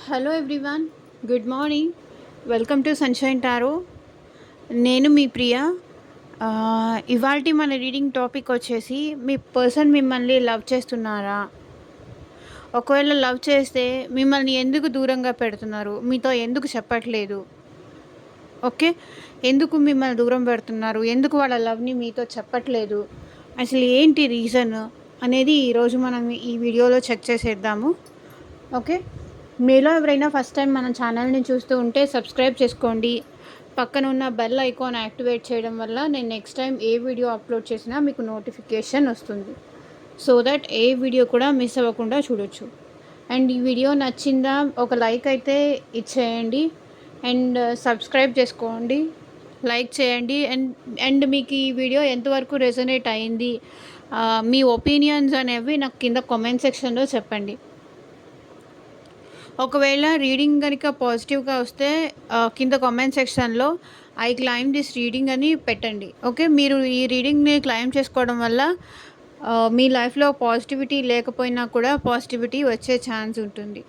Hello everyone, good morning. Welcome to sunshine tarot. నేను మీ ప్రియ. ఇవాల్టి మన రీడింగ్ టాపిక్ వచ్చేసి, మీ పర్సన్ మిమ్మల్ని లవ్ చేస్తున్నారా? ఒకవేళ లవ్ చేస్తే మిమ్మల్ని ఎందుకు దూరంగా పెడుతున్నారు? మీతో ఎందుకు చెప్పట్లేదు? ఓకే, ఎందుకు మిమ్మల్ని దూరం పెడుతున్నారు? ఎందుకు వాళ్ళ లవ్ని మీతో చెప్పట్లేదు? అసలు ఏంటి రీజన్ అనేది ఈరోజు మనం ఈ వీడియోలో చెక్ చేసేద్దాము. ఓకే, మీలో ఎవరైనా ఫస్ట్ టైం మన ఛానల్ని చూస్తూ ఉంటే సబ్స్క్రైబ్ చేసుకోండి. పక్కన ఉన్న బెల్ ఐకాన్ యాక్టివేట్ చేయడం వల్ల నేను నెక్స్ట్ టైం ఏ వీడియో అప్లోడ్ చేసినా మీకు నోటిఫికేషన్ వస్తుంది. సో దట్ ఏ వీడియో కూడా మిస్ అవ్వకుండా చూడొచ్చు. అండ్ ఈ వీడియో నచ్చిందా ఒక లైక్ అయితే ఇచ్చేయండి. అండ్ సబ్స్క్రైబ్ చేసుకోండి, లైక్ చేయండి. అండ్ మీకు ఈ వీడియో ఎంతవరకు రెజొనేట్ అయింది, మీ ఒపీనియన్స్ అనేవి నాకు కింద కామెంట్ సెక్షన్లో చెప్పండి. ఒకవేళ రీడింగ్ కనుక పాజిటివ్గా వస్తే కింద కామెంట్ సెక్షన్లో ఐ క్లైమ్ దిస్ రీడింగ్ అని పెట్టండి. ఓకే, మీరు ఈ రీడింగ్ని క్లైమ్ చేసుకోవడం వల్ల మీ లైఫ్లో పాజిటివిటీ లేకపోయినా కూడా పాజిటివిటీ వచ్చే ఛాన్స్ ఉంటుంది.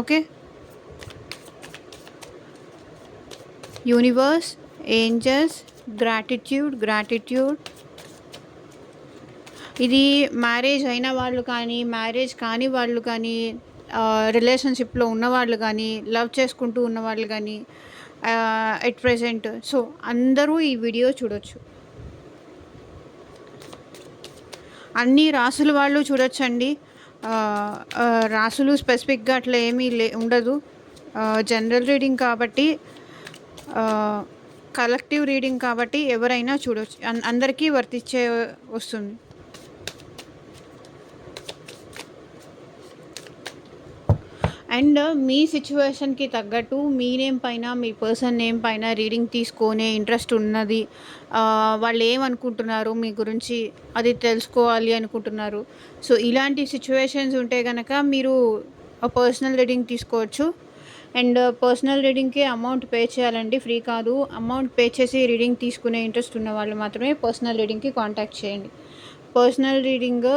Okay, universe, angels, gratitude. ఇది మ్యారేజ్ అయిన వాళ్ళు కానీ, మ్యారేజ్ కాని వాళ్ళు కానీ, రిలేషన్షిప్లో ఉన్నవాళ్ళు కానీ, లవ్ చేసుకుంటూ ఉన్నవాళ్ళు కానీ, ఎట్ ప్రెజెంట్ సో అందరూ ఈ వీడియో చూడొచ్చు. అన్ని రాసుల వాళ్ళు చూడొచ్చండి. రాసులు స్పెసిఫిక్గా అట్లా ఏమీ ఉండదు. జనరల్ రీడింగ్ కాబట్టి, కలెక్టివ్ రీడింగ్ కాబట్టి ఎవరైనా చూడొచ్చు, అందరికీ వర్తించే వస్తుంది. అండ్ మీ సిచ్యువేషన్కి తగ్గట్టు మీ నేమ్ పైన, మీ పర్సన్ నేమ్ పైన రీడింగ్ తీసుకునే ఇంట్రెస్ట్ ఉన్నది. వాళ్ళు ఏమనుకుంటున్నారు మీ గురించి అది తెలుసుకోవాలి అనుకుంటున్నారు. సో ఇలాంటి సిచ్యువేషన్స్ ఉంటే కనుక మీరు పర్సనల్ రీడింగ్ తీసుకోవచ్చు. అండ్ పర్సనల్ రీడింగ్కి అమౌంట్ పే చేయాలండి, ఫ్రీ కాదు. అమౌంట్ పే చేసి రీడింగ్ తీసుకునే ఇంట్రెస్ట్ ఉన్న వాళ్ళు మాత్రమే పర్సనల్ రీడింగ్కి కాంటాక్ట్ చేయండి. పర్సనల్ రీడింగ్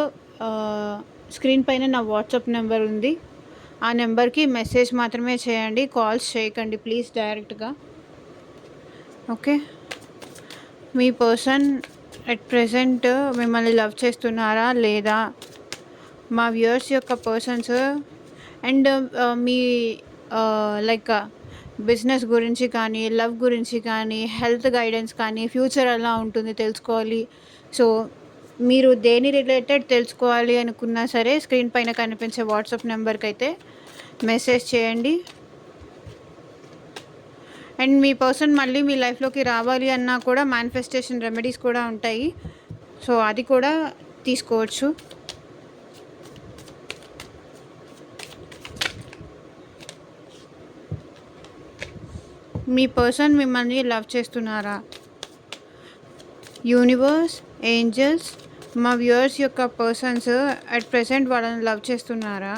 స్క్రీన్ పైన నా వాట్సాప్ నెంబర్ ఉంది, ఆ నెంబర్కి మెసేజ్ మాత్రమే చేయండి, కాల్స్ చేయకండి ప్లీజ్ డైరెక్ట్గా. Okay, me person at present మిమ్మల్ని లవ్ చేస్తున్నారా లేదా? మా వ్యూయర్స్ యొక్క persons and me like business గురించి కానీ, లవ్ గురించి కానీ, హెల్త్ గైడెన్స్ కానీ, ఫ్యూచర్ ఎలా ఉంటుంది తెలుసుకోవాలి. సో మీరు దేని రిలేటెడ్ తెలుసుకోవాలి అనుకున్నా సరే స్క్రీన్ పైన కనిపించే వాట్సాప్ నెంబర్కి అయితే మెసేజ్ చేయండి. అండ్ మీ పర్సన్ మళ్ళీ మీ లైఫ్లోకి రావాలి అన్నా కూడా మేనిఫెస్టేషన్ రెమెడీస్ కూడా ఉంటాయి, సో అది కూడా తీసుకోవచ్చు. మీ పర్సన్ మిమ్మల్ని లవ్ చేస్తున్నారా? యూనివర్స్, ఏంజల్స్, మా వ్యూయర్స్ యొక్క పర్సన్స్ అట్ ప్రెసెంట్ వాళ్ళని లవ్ చేస్తున్నారా?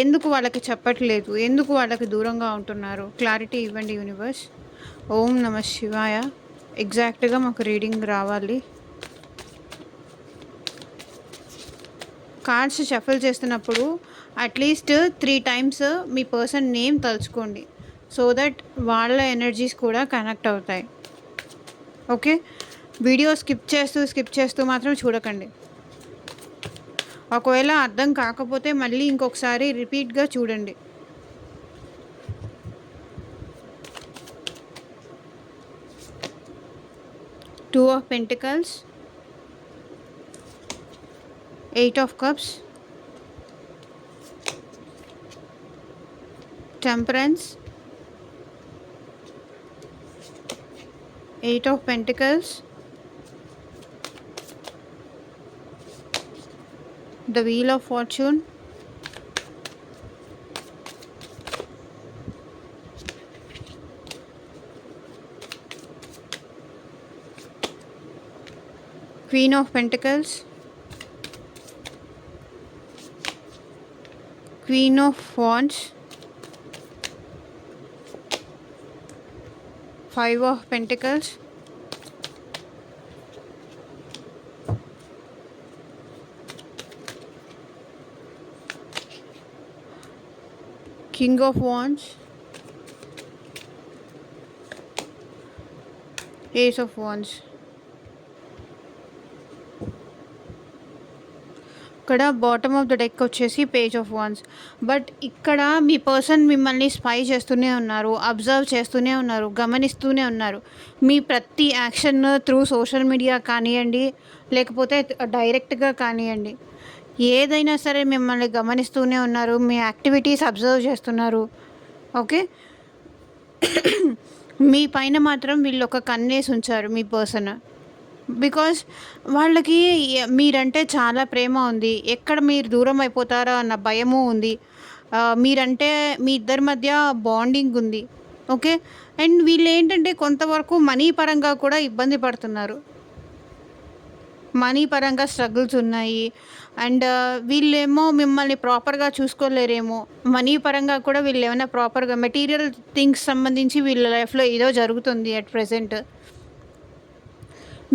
ఎందుకు వాళ్ళకి చెప్పట్లేదు? ఎందుకు వాళ్ళకి దూరంగా ఉంటున్నారు? క్లారిటీ ఇవ్వండి యూనివర్స్. ఓం నమ శివాయ. ఎగ్జాక్ట్గా మాకు రీడింగ్ రావాలి. కార్డ్స్ షఫల్ చేస్తున్నప్పుడు అట్లీస్ట్ 3 times మీ పర్సన్ నేమ్ తలుచుకోండి, సో దట్ వాళ్ళ ఎనర్జీస్ కూడా కనెక్ట్ అవుతాయి. ఓకే, వీడియో స్కిప్ చేస్తూ మాత్రం చూడకండి. ఒకవేళ అర్థం కాకపోతే మళ్ళీ ఇంకొకసారి రిపీట్గా చూడండి. Two of pentacles, 8 of cups, temperance, 8 of pentacles, the wheel of fortune, queen of pentacles, queen of wands, 5 of pentacles, king of wands, ace of wands. ఇక్కడ బాటమ్ ఆఫ్ ద డెక్ వచ్చేసి పేజ్ ఆఫ్ వాన్స్. బట్ ఇక్కడ మీ person మిమ్మల్ని spy చేస్తూనే ఉన్నారు, observe చేస్తూనే ఉన్నారు, గమనిస్తూనే ఉన్నారు. మీ ప్రతి యాక్షన్ త్రూ సోషల్ మీడియా కానివ్వండి, లేకపోతే డైరెక్ట్గా కానివ్వండి, ఏదైనా సరే మిమ్మల్ని గమనిస్తూనే ఉన్నారు, మీ యాక్టివిటీస్ అబ్జర్వ్ చేస్తున్నారు. ఓకే, మీ పైన మాత్రం వీళ్ళు ఒక కన్నేసి ఉంచారు మీ పర్సన్. బికాజ్ వాళ్ళకి మీరంటే చాలా ప్రేమ ఉంది. ఎక్కడ మీరు దూరం అయిపోతారో అన్న భయము ఉంది. మీరంటే మీ ఇద్దరి మధ్య బాండింగ్ ఉంది. ఓకే, అండ్ వీళ్ళు ఏంటంటే కొంతవరకు మనీ పరంగా కూడా ఇబ్బంది పడుతున్నారు. మనీ పరంగా స్ట్రగుల్స్ ఉన్నాయి. అండ్ వీళ్ళేమో మిమ్మల్ని ప్రాపర్గా చూసుకోలేరేమో. మనీ పరంగా కూడా వీళ్ళు ఏమైనా ప్రాపర్గా మెటీరియల్ థింగ్స్ సంబంధించి వీళ్ళ లైఫ్లో ఏదో జరుగుతుంది అట్ ప్రెజెంట్.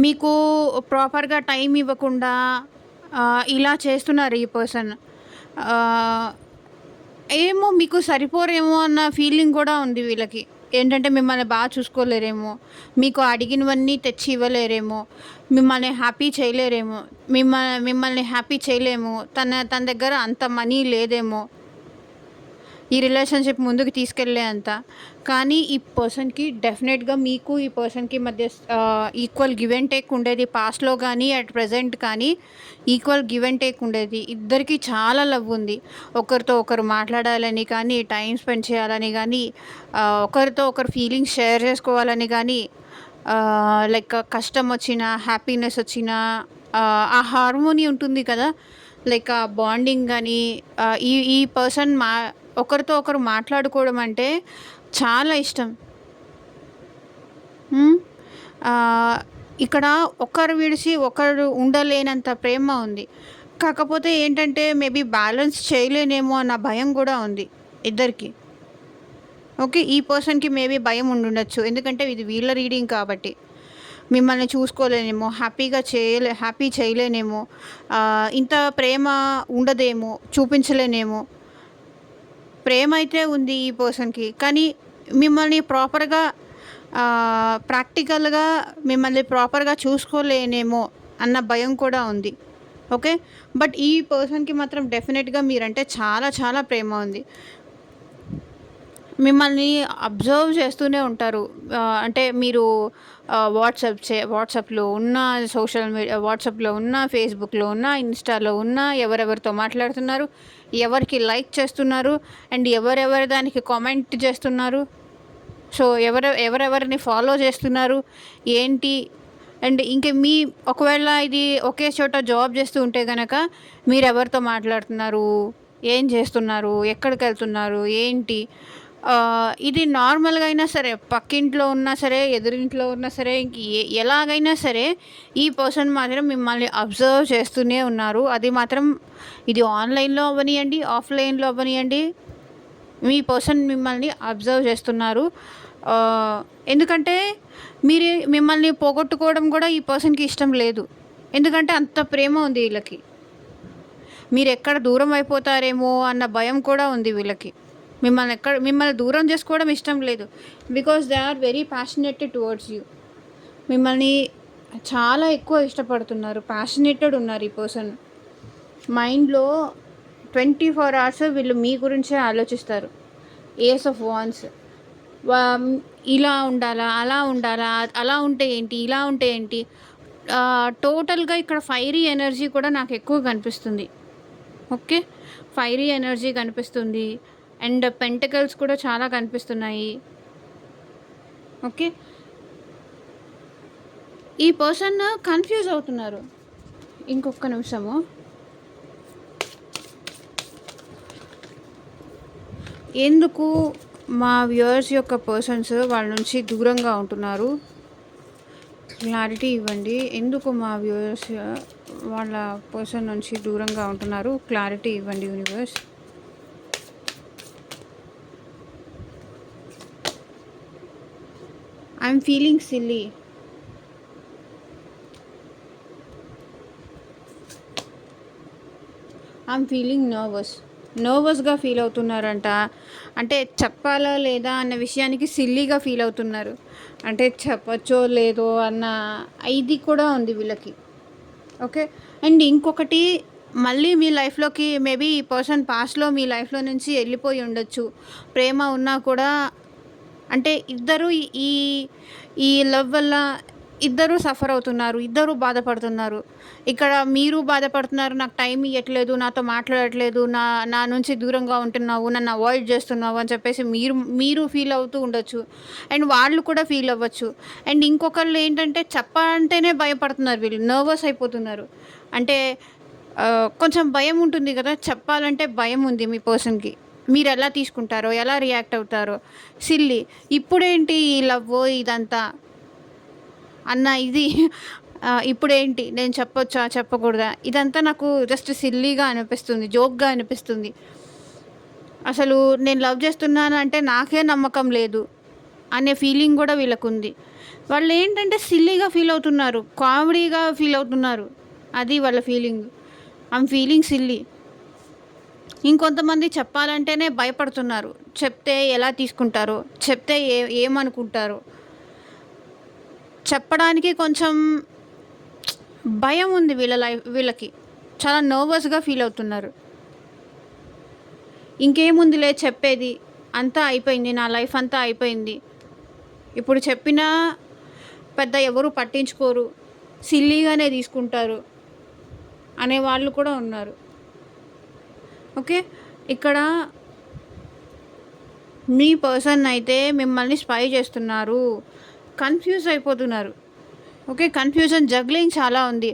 మీకు ప్రాపర్గా టైం ఇవ్వకుండా ఇలా చేస్తున్నారు ఈ పర్సన్. ఏమో మీకు సరిపోరేమో అన్న ఫీలింగ్ కూడా ఉంది వీళ్ళకి. ఏంటంటే మిమ్మల్ని బాగా చూసుకోలేరేమో, మీకు అడిగినవన్నీ తెచ్చి ఇవ్వలేరేమో, మిమ్మల్ని హ్యాపీ చేయలేరేమో, మిమ్మల్ని హ్యాపీ చేయలేము, తన దగ్గర అంత మనీ లేదేమో ఈ రిలేషన్షిప్ ముందుకు తీసుకెళ్ళే అంత. కానీ ఈ పర్సన్కి డెఫినెట్గా మీకు ఈ పర్సన్కి మధ్య ఈక్వల్ గివ్ అండ్ టేక్ ఉండేది. పాస్ట్లో కానీ అట్ ప్రజెంట్ కానీ ఈక్వల్ గివ్ అండ్ టేక్ ఉండేది. ఇద్దరికి చాలా లవ్ ఉంది. ఒకరితో ఒకరు మాట్లాడాలని కానీ, టైం స్పెండ్ చేయాలని కానీ, ఒకరితో ఒకరు ఫీలింగ్స్ షేర్ చేసుకోవాలని కానీ, లైక్ కష్టం వచ్చినా హ్యాపీనెస్ వచ్చినా ఆ హార్మోనీ ఉంటుంది కదా, లైక్ ఆ బాండింగ్ కానీ ఈ పర్సన్ ఒకరితో ఒకరు మాట్లాడుకోవడం అంటే చాలా ఇష్టం. ఇక్కడ ఒకరు విడిచి ఒకరు ఉండలేనంత ప్రేమ ఉంది. కాకపోతే ఏంటంటే మేబీ బ్యాలెన్స్ చేయలేనేమో అన్న భయం కూడా ఉంది ఇద్దరికి. ఓకే, ఈ పర్సన్కి మేబీ భయం ఉండుండొచ్చు, ఎందుకంటే ఇది వీళ్ళ రీడింగ్ కాబట్టి. మిమ్మల్ని చూసుకోలేనేమో, హ్యాపీ చేయలేనేమో, ఇంత ప్రేమ ఉండదేమో, చూపించలేనేమో. ప్రేమ అయితే ఉంది ఈ పర్సన్కి, కానీ మిమ్మల్ని ప్రాపర్గా ప్రాక్టికల్గా మిమ్మల్ని ప్రాపర్గా చూసుకోలేనేమో అన్న భయం కూడా ఉంది. ఓకే, బట్ ఈ పర్సన్కి మాత్రం డెఫినెట్గా మీరంటే చాలా చాలా ప్రేమ ఉంది. మిమ్మల్ని అబ్జర్వ్ చేస్తూనే ఉంటారు. అంటే మీరు వాట్సాప్లో ఉన్న, సోషల్ మీడియా వాట్సాప్లో ఉన్న, ఫేస్బుక్లో ఉన్న, ఇన్స్టాలో ఉన్న, ఎవరెవరితో మాట్లాడుతున్నారు, ఎవరికి లైక్ చేస్తున్నారు, అండ్ ఎవరెవరి దానికి కామెంట్ చేస్తున్నారు, సో ఎవరెవరిని ఫాలో చేస్తున్నారు ఏంటి. అండ్ ఇంకా ఒకవేళ ఇది ఒకే చోట జాబ్ చేస్తూ ఉంటే కనుక మీరు ఎవరితో మాట్లాడుతున్నారు, ఏం చేస్తున్నారు, ఎక్కడికి వెళ్తున్నారు ఏంటి. ఇది నార్మల్గా అయినా సరే, పక్కింట్లో ఉన్నా సరే, ఎదురింట్లో ఉన్నా సరే, ఎలాగైనా సరే ఈ పర్సన్ మాత్రం మిమ్మల్ని అబ్జర్వ్ చేస్తూనే ఉన్నారు. అది మాత్రం ఇది ఆన్లైన్లో అవ్వనియండి, ఆఫ్లైన్లో అవ్వనియండి, మీ పర్సన్ మిమ్మల్ని అబ్జర్వ్ చేస్తున్నారు. ఎందుకంటే మిమ్మల్ని పోగొట్టుకోవడం కూడా ఈ పర్సన్కి ఇష్టం లేదు. ఎందుకంటే అంత ప్రేమ ఉంది వీళ్ళకి. మీరు ఎక్కడ దూరం అయిపోతారేమో అన్న భయం కూడా ఉంది వీళ్ళకి. మిమ్మల్ని దూరం చేసుకోవడం ఇష్టం లేదు. Because they are very passionated towards you. మిమ్మల్ని చాలా ఎక్కువ ఇష్టపడుతున్నారు, ప్యాషనేటెడ్ ఉన్నారు ఈ పర్సన్. మైండ్లో 24 hours వీళ్ళు మీ గురించే ఆలోచిస్తారు. Ace of wands. ఇలా ఉండాలా, అలా ఉండాలా, అలా ఉంటే ఏంటి, ఇలా ఉంటే ఏంటి. టోటల్గా ఇక్కడ ఫైరీ ఎనర్జీ కూడా నాకు ఎక్కువ కనిపిస్తుంది. ఓకే, ఫైరీ ఎనర్జీ కనిపిస్తుంది. అండ్ పెంటకల్స్ కూడా చాలా కనిపిస్తున్నాయి. ఓకే, ఈ పర్సన్ కన్ఫ్యూజ్ అవుతున్నారు. ఇంకొక నిమిషము. ఎందుకు మా వ్యూవర్స్ యొక్క పర్సన్స్ వాళ్ళ నుంచి దూరంగా ఉంటున్నారు, క్లారిటీ ఇవ్వండి. ఎందుకు మా వ్యూవర్స్ వాళ్ళ పర్సన్ నుంచి దూరంగా ఉంటున్నారు, క్లారిటీ ఇవ్వండి universe. I'm feeling silly. I'm feeling nervous. నర్వస్‌గా ఫీల్ అవుతున్నారంట. అంటే చెప్పాలా లేదా అన్న విషయానికి సిల్లీగా ఫీల్ అవుతున్నారు. అంటే చెప్పచ్చో లేదో అన్న ఇది కూడా ఉంది వీళ్ళకి. ఓకే. అండ్ ఇంకొకటి, మళ్ళీ మీ లైఫ్‌లోకి మేబీ ఈ పర్సన్ పాస్ట్‌లో మీ లైఫ్‌లో నుంచి ఎళ్ళిపోయి ఉండొచ్చు. ప్రేమ ఉన్నా కూడా అంటే ఇద్దరు ఈ ఈ లవ్ వల్ల ఇద్దరు సఫర్ అవుతున్నారు. ఇద్దరు బాధపడుతున్నారు. ఇక్కడ మీరు బాధపడుతున్నారు. నాకు టైం ఇయ్యట్లేదు, నాతో మాట్లాడట్లేదు, నా నుంచి దూరంగా ఉంటున్నావు, నన్ను అవాయిడ్ చేస్తున్నావు అని చెప్పేసి మీరు మీరు ఫీల్ అవుతూ ఉండొచ్చు. అండ్ వాళ్ళు కూడా ఫీల్ అవ్వచ్చు. అండ్ ఇంకొకళ్ళు ఏంటంటే చెప్పాలంటేనే భయపడుతున్నారు వీళ్ళు. నర్వస్ అయిపోతున్నారు. అంటే కొంచెం భయం ఉంటుంది కదా! చెప్పాలంటే భయం ఉంది మీ పర్సన్‌కి. మీరెలా తీసుకుంటారో, ఎలా రియాక్ట్ అవుతారో, సిల్లీ. ఇప్పుడేంటి ఈ లవ్వు ఇదంతా అన్న ఇది ఇప్పుడేంటి నేను చెప్పొచ్చా? చెప్పకూడదా? ఇదంతా నాకు జస్ట్ సిల్లీగా అనిపిస్తుంది. జోక్‌గా అనిపిస్తుంది. అసలు నేను లవ్ చేస్తున్నాను అంటే నాకే నమ్మకం లేదు అనే ఫీలింగ్ గూడా వీళ్ళకుంది. వాళ్ళేంటంటే సిల్లీగా ఫీల్ అవుతున్నారు. కామెడీగా ఫీల్ అవుతున్నారు. అది వాళ్ళ ఫీలింగ్. I'm feeling silly. ఇంకొంతమంది చెప్పాలంటేనే భయపడుతున్నారు. చెప్తే ఎలా తీసుకుంటారో, చెప్తే ఏమనుకుంటారో, చెప్పడానికి కొంచెం భయం ఉంది వీళ్ళకి. చాలా నర్వస్‌గా ఫీల్ అవుతున్నారు. ఇంకేముందిలే చెప్పేది, అంతా అయిపోయింది, నా లైఫ్ అంతా అయిపోయింది. ఇప్పుడు చెప్పినా పెద్ద ఎవరు పట్టించుకోరు, సిల్లీగానే తీసుకుంటారు అనేవాళ్ళు కూడా ఉన్నారు. ఓకే. ఇక్కడ మీ పర్సన్ అయితే మిమ్మల్ని స్పై చేస్తున్నారు. కన్‌ఫ్యూజ్ అయిపోతున్నారు. ఓకే. కన్‌ఫ్యూజన్, జగ్లింగ్ చాలా ఉంది.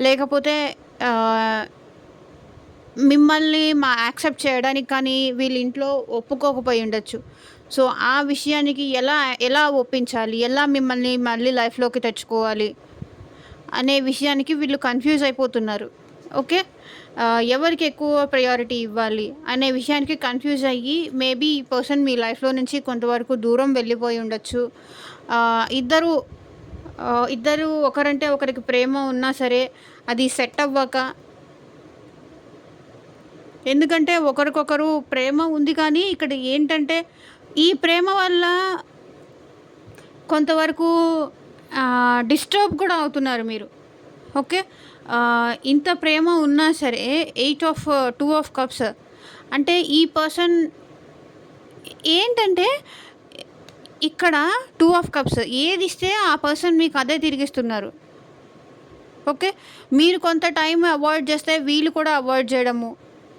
లేకపోతే మిమ్మల్ని యాక్సెప్ట్ చేయడానికి కానీ వీళ్ళ ఇంట్లో ఒప్పుకోకపోయి ఉండొచ్చు. సో, ఆ విషయానికి ఎలా ఒప్పించాలి? ఎలా మిమ్మల్ని మళ్ళీ లైఫ్‌లోకి తెచ్చుకోవాలి? అనే విషయానికి వీళ్ళు కన్‌ఫ్యూజ్ అయిపోతున్నారు. ఓకే. ఎవరికి ఎక్కువ ప్రయారిటీ ఇవ్వాలి అనే విషయానికి కన్‌ఫ్యూజ్ అయ్యి మేబీ ఈ పర్సన్ మీ లైఫ్‌లో నుంచి కొంతవరకు దూరం వెళ్ళిపోయి ఉండొచ్చు. ఇద్దరు ఇద్దరు ఒకరంటే ఒకరికి ప్రేమ ఉన్నా సరే అది సెట్ అవ్వక, ఎందుకంటే ఒకరికొకరు ప్రేమ ఉంది కానీ ఇక్కడ ఏంటంటే ఈ ప్రేమ వల్ల కొంతవరకు డిస్టర్బ్ కూడా అవుతున్నారు మీరు. ఓకే. ఇంత ప్రేమ ఉన్నా సరే 2 ఆఫ్ కప్స్ అంటే ఈ పర్సన్ ఏంటంటే ఇక్కడ 2 ఆఫ్ కప్స్ ఏదిస్తే ఆ పర్సన్ మీకు అదే తిరిగిస్తున్నారు. ఓకే. మీరు కొంత టైం అవాయిడ్ చేస్తే వీళ్ళు కూడా అవాయిడ్ చేయడము,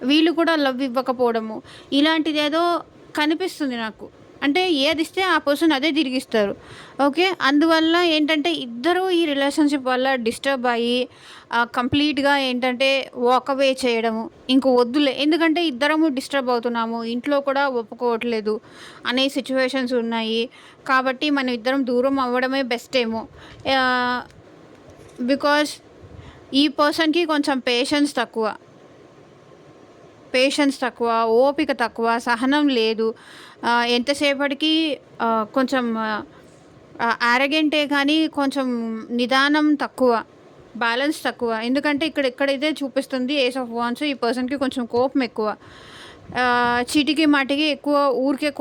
వీళ్ళు కూడా లవ్ ఇవ్వకపోవడము, ఇలాంటిదేదో కనిపిస్తుంది నాకు. అంటే ఏదిస్తే ఆ పర్సన్ అదే తిరిగిస్తారు. ఓకే. అందువల్ల ఏంటంటే ఇద్దరూ ఈ రిలేషన్‌షిప్ వల్ల డిస్టర్బ్ అయ్యి కంప్లీట్‌గా ఏంటంటే వాక్ అవే చేయడము. ఇంక వద్దులే, ఎందుకంటే ఇద్దరము డిస్టర్బ్ అవుతున్నాము, ఇంట్లో కూడా ఒప్పుకోవట్లేదు అనే సిట్యుయేషన్స్ ఉన్నాయి. కాబట్టి మనం ఇద్దరం దూరం అవ్వడమే బెస్ట్ ఏమో. బికాజ్ ఈ పర్సన్‌కి కొంచెం పేషెన్స్ తక్కువ, ఓపిక తక్కువ, సహనం లేదు. ఎంతసేపటికి కొంచెం యారగెంటే కానీ కొంచెం నిదానం తక్కువ, బ్యాలెన్స్ తక్కువ. ఎందుకంటే ఎక్కడైతే చూపిస్తుంది ఏస్ ఆఫ్ వాండ్స్, ఈ పర్సన్‌కి కొంచెం కోపం ఎక్కువ. చీటికి మాటికి ఎక్కువ ఊరికే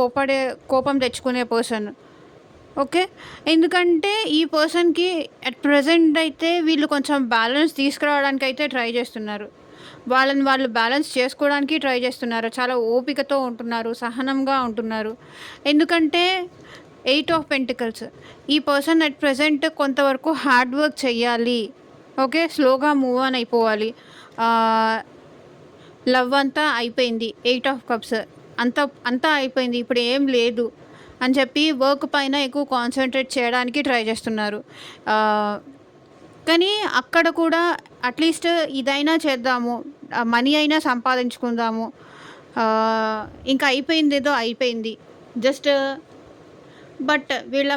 కోపం తెచ్చుకునే పర్సన్. ఓకే. ఎందుకంటే ఈ పర్సన్‌కి అట్ ప్రెజెంట్ అయితే వీళ్ళు కొంచెం బ్యాలెన్స్ తీసుకురావడానికైతే ట్రై చేస్తున్నారు. వాళ్ళని వాళ్ళు బ్యాలెన్స్ చేసుకోవడానికి ట్రై చేస్తున్నారు. చాలా ఓపికతో ఉంటున్నారు, సహనంగా ఉంటున్నారు. ఎందుకంటే 8 ఆఫ్ పెంటికల్స్, ఈ పర్సన్ అట్ ప్రెజెంట్ కొంతవరకు హార్డ్ వర్క్ చెయ్యాలి. ఓకే. స్లోగా మూవ్ ఆన్ అయిపోవాలి. లవ్ అంతా అయిపోయింది. 8 ఆఫ్ కప్స్ అంతా అయిపోయింది. ఇప్పుడు ఏం లేదు అని చెప్పి వర్క్ పైన ఎక్కువ కాన్సంట్రేట్ చేయడానికి ట్రై చేస్తున్నారు. కానీ అక్కడ కూడా అట్లీస్ట్ ఇదైనా చేద్దాము, మనీ అయినా సంపాదించుకుందాము, ఇంకా అయిపోయిందేదో అయిపోయింది జస్ట్. బట్ వీళ్ళ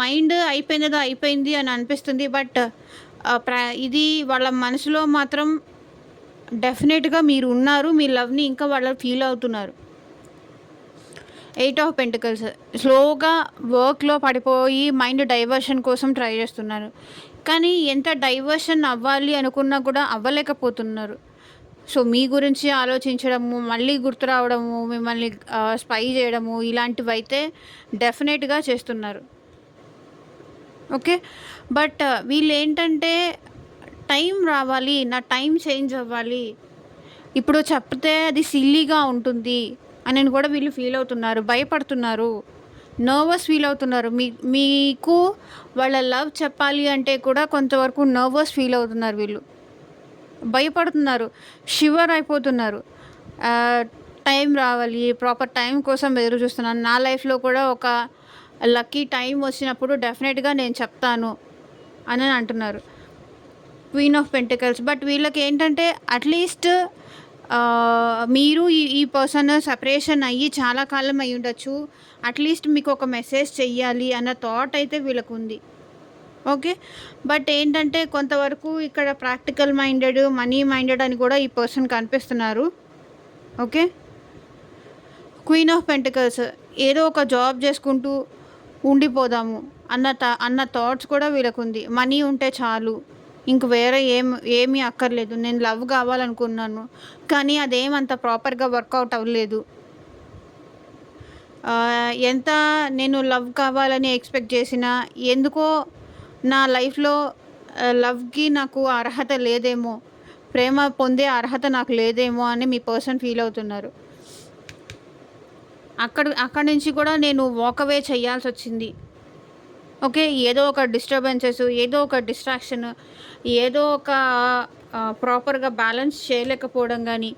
మైండ్ అయిపోయిందేదో అయిపోయింది అని అనిపిస్తుంది. బట్ ఇది వాళ్ళ మనసులో మాత్రం డెఫినెట్‌గా మీరు ఉన్నారు. మీ లవ్‌ని ఇంకా వాళ్ళు ఫీల్ అవుతున్నారు. 8 ఆఫ్ పెంటికల్స్ స్లోగా వర్క్‌లో పడిపోయి మైండ్ డైవర్షన్ కోసం ట్రై చేస్తున్నారు. కానీ ఎంత డైవర్షన్ అవ్వాలి అనుకున్నా కూడా అవ్వలేకపోతున్నారు. సో, మీ గురించి ఆలోచించడము, మళ్ళీ గుర్తు రావడము, మిమ్మల్ని స్పై జేయడము ఇలాంటివైతే డెఫినెట్‌గా చేస్తున్నారు. ఓకే. బట్ వీళ్ళేంటంటే టైం రావాలి, నా టైం చేంజ్ అవ్వాలి. ఇప్పుడు చెప్తే అది సిల్లీగా ఉంటుంది అని కూడా వీళ్ళు ఫీల్ అవుతున్నారు. భయపడుతున్నారు. నర్వస్ ఫీల్ అవుతున్నారు. మీకు వాళ్ళ లవ్ చెప్పాలి అంటే కూడా కొంతవరకు నర్వస్ ఫీల్ అవుతున్నారు వీళ్ళు. భయపడుతున్నారు. షివర్ అయిపోతున్నారు. టైం రావాలి. ప్రాపర్ టైం కోసం ఎదురు చూస్తున్నాను. నా లైఫ్‌లో కూడా ఒక లక్కీ టైం వచ్చినప్పుడు డెఫినెట్‌గా నేను చెప్తాను అని అంటున్నారు. Queen of pentacles. బట్ వీళ్ళకేంటంటే అట్‌లీస్ట్ మీరు ఈ పర్సన్ సెపరేషన్ అయ్యి చాలా కాలం అయ్యుండొచ్చు. అట్‌లీస్ట్ మీకొక మెసేజ్ చెయ్యాలి అన్న థాట్ అయితే వీళ్ళకుంది. ఓకే. బట్ ఏంటంటే కొంతవరకు ఇక్కడ ప్రాక్టికల్ మైండెడ్, మనీ మైండెడ్ అని కూడా ఈ పర్సన్ కనిపిస్తున్నారు. ఓకే. Queen of pentacles. ఏదో ఒక జాబ్ చేసుకుంటూ ఉండిపోదాము అన్న థాట్స్ కూడా వీళ్ళకుంది. మనీ ఉంటే చాలు. ఇంక వేరే ఏమీ అక్కర్లేదు. నేను లవ్ కావాలనుకున్నాను. కానీ అదేమంత ప్రాపర్‌గా వర్కౌట్ అవ్వలేదు. ఎంత నేను లవ్ కావాలని ఎక్స్‌పెక్ట్ చేసినా ఎందుకో నా లైఫ్‌లో లవ్‌కి నాకు అర్హత లేదేమో, ప్రేమ పొందే అర్హత నాకు లేదేమో అని మీ పర్సన్ ఫీల్ అవుతున్నారు. అక్కడి నుంచి కూడా నేను వాక్ అవే చేయాల్సొచ్చింది. ఓకే. ఏదో ఒక డిస్టర్బెన్సెస్, ఏదో ఒక డిస్ట్రాక్షన్, ఏదో ఒక ప్రాపర్‌గా బ్యాలెన్స్ చేయలేకపోవడం గానీ,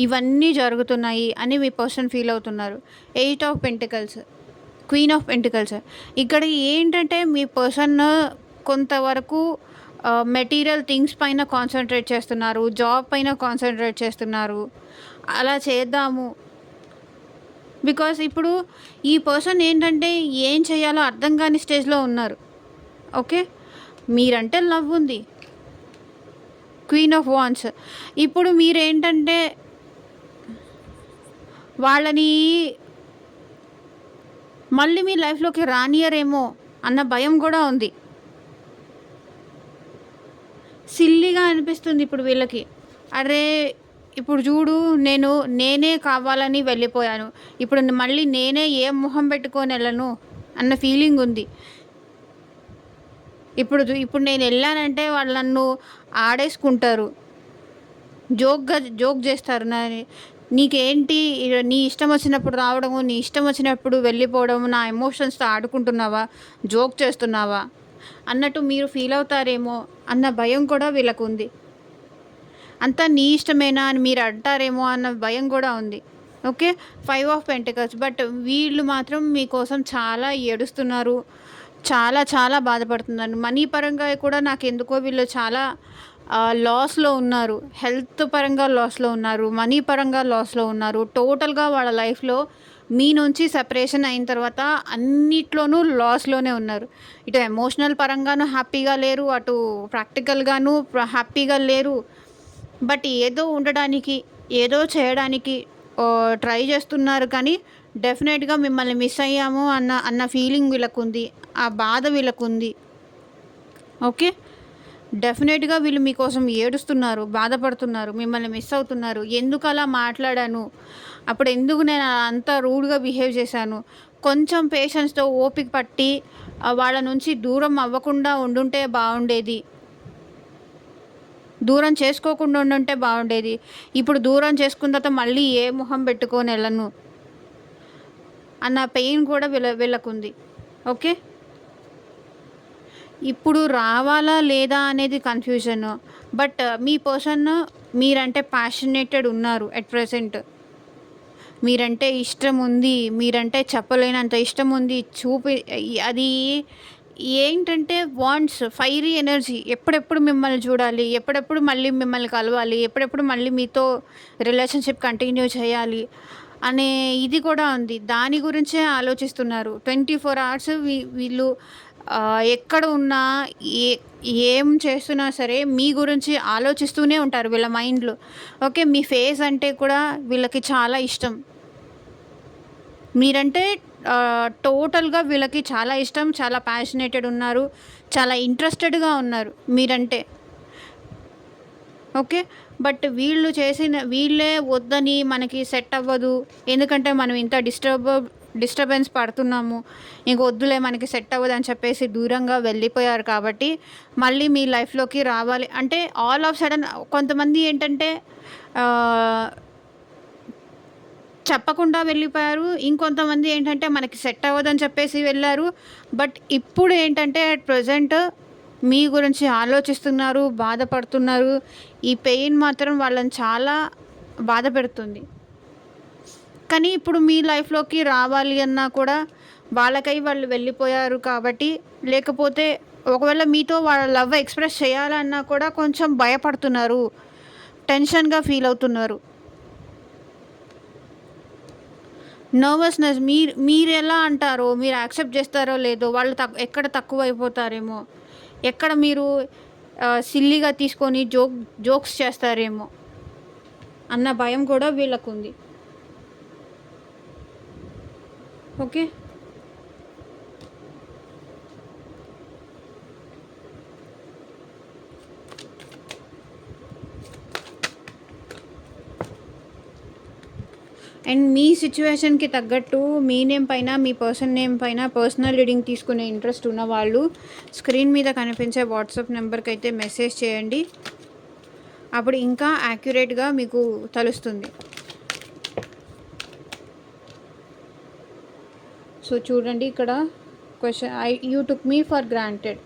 ఇవన్నీ జరుగుతున్నాయి అని మీ పర్సన్ ఫీల్ అవుతున్నారు. 8 of pentacles, queen of pentacles. ఇక్కడ ఏంటంటే మీ పర్సన్ కొంతవరకు మెటీరియల్ థింగ్స్ పైన కాన్సంట్రేట్ చేస్తున్నారు. జాబ్ పైన కాన్సంట్రేట్ చేస్తున్నారు. అలా చేద్దాము. బికాస్ ఇప్పుడు ఈ పర్సన్ ఏంటంటే ఏం చేయాలో అర్థం కాని స్టేజ్‌లో ఉన్నారు. ఓకే. మీరంటే లవ్ ఉంది. Queen of wands. ఇప్పుడు మీరేంటంటే వాళ్ళని మళ్ళీ మీ లైఫ్‌లోకి రానియరేమో అన్న భయం కూడా ఉంది. సిల్లీగా అనిపిస్తుంది ఇప్పుడు వీళ్ళకి. అరే! ఇప్పుడు చూడు నేనే కావాలని వెళ్ళిపోయాను. ఇప్పుడు మళ్ళీ నేనే ఏ మొహం పెట్టుకొని ఎళ్ళను అన్న ఫీలింగ్ ఉంది. ఇప్పుడు నేను ఎళ్ళానంటే వాళ్ళు నన్ను ఆడేసుకుంటారు. జోక్ చేస్తారు. నీకేంటి నీ ఇష్టం వచ్చినప్పుడు రావడము, నీ ఇష్టం వచ్చినప్పుడు వెళ్ళిపోవడము, నా ఎమోషన్స్‌తో ఆడుకుంటున్నావా? జోక్ చేస్తున్నావా? అన్నట్టు మీరు ఫీల్ అవుతారేమో అన్న భయం కూడా వీళ్ళకుంది. అంతా నీ ఇష్టమేనా అని మీరు అంటారేమో అన్న భయం కూడా ఉంది. ఓకే. 5 of pentacles. బట్ వీళ్ళు మాత్రం మీకోసం చాలా ఏడుస్తున్నారు. చాలా చాలా బాధపడుతున్నారు. మనీ పరంగా కూడా నాకెందుకో వీళ్ళు చాలా లాస్‌లో ఉన్నారు. హెల్త్ పరంగా లాస్‌లో ఉన్నారు. మనీ పరంగా లాస్‌లో ఉన్నారు. టోటల్‌గా వాళ్ళ లైఫ్‌లో మీ నుంచి సెపరేషన్ అయిన తర్వాత అన్నిట్లోనూ లాస్‌లోనే ఉన్నారు. ఇటు ఎమోషనల్ పరంగాను హ్యాపీగా లేరు. అటు ప్రాక్టికల్‌గాను హ్యాపీగా లేరు. బట్ ఏదో ఉండడానికి, ఏదో చేయడానికి ట్రై చేస్తున్నారు. కానీ డెఫినెట్‌గా మిమ్మల్ని మిస్ అయ్యాము అన్న ఫీలింగ్ వీళ్ళకుంది. ఆ బాధ వీళ్ళకుంది. ఓకే. డెఫినెట్‌గా వీళ్ళు మీకోసం ఏడుస్తున్నారు, బాధపడుతున్నారు, మిమ్మల్ని మిస్ అవుతున్నారు. ఎందుకలా మాట్లాడాను? అప్పుడు ఎందుకు నేను అంత రూడ్‌గా బిహేవ్ చేశాను? కొంచెం పేషెన్స్‌తో ఓపిక పట్టి వాళ్ళ నుంచి దూరం అవ్వకుండా ఉండుంటే బావుండేది. దూరం చేసుకోకుండా ఉండుంటే బాగుండేది. ఇప్పుడు దూరం చేసుకున్న తర్వాత మళ్ళీ ఏ మొహం పెట్టుకొని ఎళ్ళను అన్న పెయిన్ కూడా వీళ్ళకుంది. ఓకే. ఇప్పుడు రావాలా లేదా అనేది కన్‌ఫ్యూజన్. బట్ మీ పర్సన్ మీరంటే ప్యాషనేటెడ్ ఉన్నారు ఎట్ ప్రెజెంట్. మీరంటే ఇష్టం ఉంది. మీరంటే చెప్పలేనంత ఇష్టం ఉంది. అది ఏంటంటే వాంట్స్ ఫైరీ ఎనర్జీ. ఎప్పుడెప్పుడు మిమ్మల్ని చూడాలి, ఎప్పుడెప్పుడు మళ్ళీ మిమ్మల్ని కలవాలి, ఎప్పుడెప్పుడు మళ్ళీ మీతో రిలేషన్‌షిప్ కంటిన్యూ చేయాలి అనే ఇది కూడా ఉంది. దాని గురించే ఆలోచిస్తున్నారు. 24 అవర్స్ వీళ్ళు ఎక్కడ ఉన్నా, ఏ ఏం చేస్తున్నా సరే మీ గురించి ఆలోచిస్తూనే ఉంటారు వీళ్ళ మైండ్‌లో. ఓకే. మీ ఫేస్ అంటే కూడా వీళ్ళకి చాలా ఇష్టం. మీరంటే టోటల్‌గా వీళ్ళకి చాలా ఇష్టం. చాలా ప్యాషనేటెడ్ ఉన్నారు. చాలా ఇంట్రెస్టెడ్‌గా ఉన్నారు మీరంటే. ఓకే. బట్ వీళ్ళే వద్దని మనకి సెట్ అవ్వదు. ఎందుకంటే మనం ఇంత డిస్టర్బెన్స్ పడుతున్నాము. ఇంక వద్దులే మనకి సెట్ అవ్వదని చెప్పేసి దూరంగా వెళ్ళిపోయారు కాబట్టి, మళ్ళీ మీ లైఫ్‌లోకి రావాలి అంటే ఆల్ ఆఫ్ సడెన్ కొంతమంది ఏంటంటే ఆహ్, చెప్పకుండా వెళ్ళిపోయారు. ఇంకొంతమంది ఏంటంటే మనకి సెట్ అవ్వదని చెప్పేసి వెళ్లారు. బట్ ఇప్పుడు ఏంటంటే అట్ ప్రెజెంట్ మీ గురించి ఆలోచిస్తున్నారు, బాధపడుతున్నారు. ఈ పెయిన్ మాత్రం వాళ్ళని చాలా బాధపెడుతుంది. కానీ ఇప్పుడు మీ లైఫ్‌లోకి రావాలి అన్నా కూడా వాళ్ళకై వాళ్ళు వెళ్ళిపోయారు కాబట్టి, లేకపోతే ఒకవేళ మీతో వాళ్ళ లవ్ ఎక్స్‌ప్రెస్ చేయాలన్నా కూడా కొంచెం భయపడుతున్నారు. టెన్షన్‌గా ఫీల్ అవుతున్నారు. నర్వస్‌నెస్ మీరెలా అంటారో, మీరు యాక్సెప్ట్ చేస్తారో లేదో, వాళ్ళు ఎక్కడ తక్కువైపోతారేమో, ఎక్కడ మీరు సిల్లీగా తీసుకొని జోక్స్ చేస్తారేమో అన్న భయం కూడా వీళ్ళకుంది. ఓకే. అండ్ మీ సిచ్యువేషన్‌కి తగ్గట్టు మీ నేమ్ పైన, మీ పర్సన్ నేమ్ పైన పర్సనల్ రీడింగ్ తీసుకునే ఇంట్రెస్ట్ ఉన్నవాళ్ళు స్క్రీన్ మీద కనిపించే వాట్సాప్ నెంబర్‌కైతే మెసేజ్ చేయండి. అప్పుడు ఇంకా యాక్యురేట్‌గా మీకు తెలుస్తుంది. సో చూడండి ఇక్కడ question you took me for granted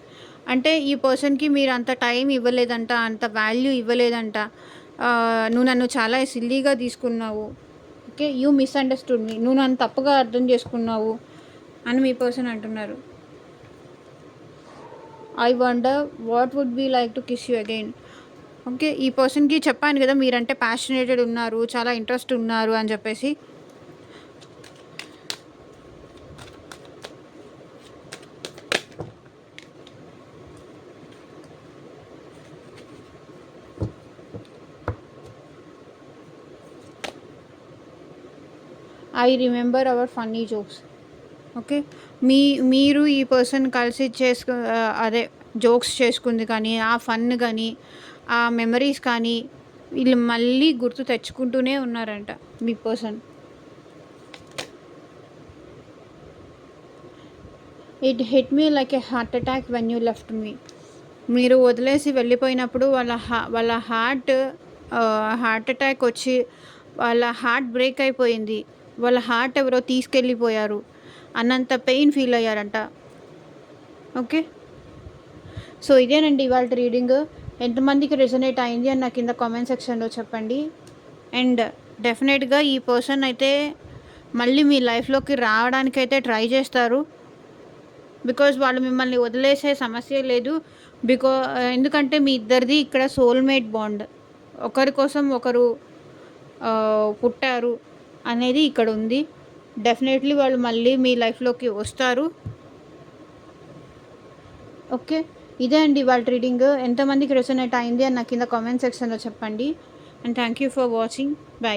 అంటే ఈ పర్సన్‌కి మీరు అంత టైం ఇవ్వలేదంట, అంత వాల్యూ ఇవ్వలేదంట. నువ్వు నన్ను చాలా సిల్లీగా తీసుకున్నావు. ఓకే. You misunderstood me. నువ్వు నన్ను తప్పుగా అర్థం చేసుకున్నావు అని మీ పర్సన్ అంటున్నారు. I wonder what would be like to kiss you again. Okay. ఈ పర్సన్‌కి చెప్పాను కదా మీరంటే ప్యాషనేటెడ్ ఉన్నారు, చాలా ఇంట్రెస్ట్ ఉన్నారు అని చెప్పేసి. I remember hour funny jokes. Okay. మీరు ఈ పర్సన్ కలిసి అదే జోక్స్ చేసుకుంది కానీ, ఆ ఫన్ కానీ, ఆ మెమరీస్ కానీ వీళ్ళు మళ్ళీ గుర్తు తెచ్చుకుంటూనే ఉన్నారంట మీ person. It hit me like a heart attack when you left me. మీరు వదిలేసి వెళ్ళిపోయినప్పుడు వాళ్ళ హార్ట్ అటాక్ వచ్చి వాళ్ళ హార్ట్ బ్రేక్ అయిపోయింది. వాళ్ళ హార్ట్ ఎవరో తీసుకెళ్ళిపోయారు అన్నంత పెయిన్ ఫీల్ అయ్యారంట. ఓకే. సో ఇదేనండి ఇవాల్టి రీడింగ్. ఎంతమందికి రెజొనేట్ అయింది అని నాకు కింద కామెంట్ సెక్షన్లో చెప్పండి. అండ్ డెఫినెట్గా ఈ పర్సన్ అయితే మళ్ళీ మీ లైఫ్లోకి రావడానికైతే ట్రై చేస్తారు. బికాజ్ వాళ్ళు మిమ్మల్ని వదిలేసే సమస్య లేదు. ఎందుకంటే మీ ఇద్దరిది ఇక్కడ సోల్మేట్ బాండ్, ఒకరి కోసం ఒకరు పుట్టారు అనేది ఇక్కడ ఉంది. డెఫినెట్లీ వాళ్ళు మళ్ళీ మీ లైఫ్లోకి వస్తారు. ఓకే. ఇదే అండి వాళ్ళ రీడింగ్. ఎంతమందికి రెసొనేట్ అయింది అని నాకు కింద కామెంట్ సెక్షన్లో చెప్పండి. And thank you for watching. By.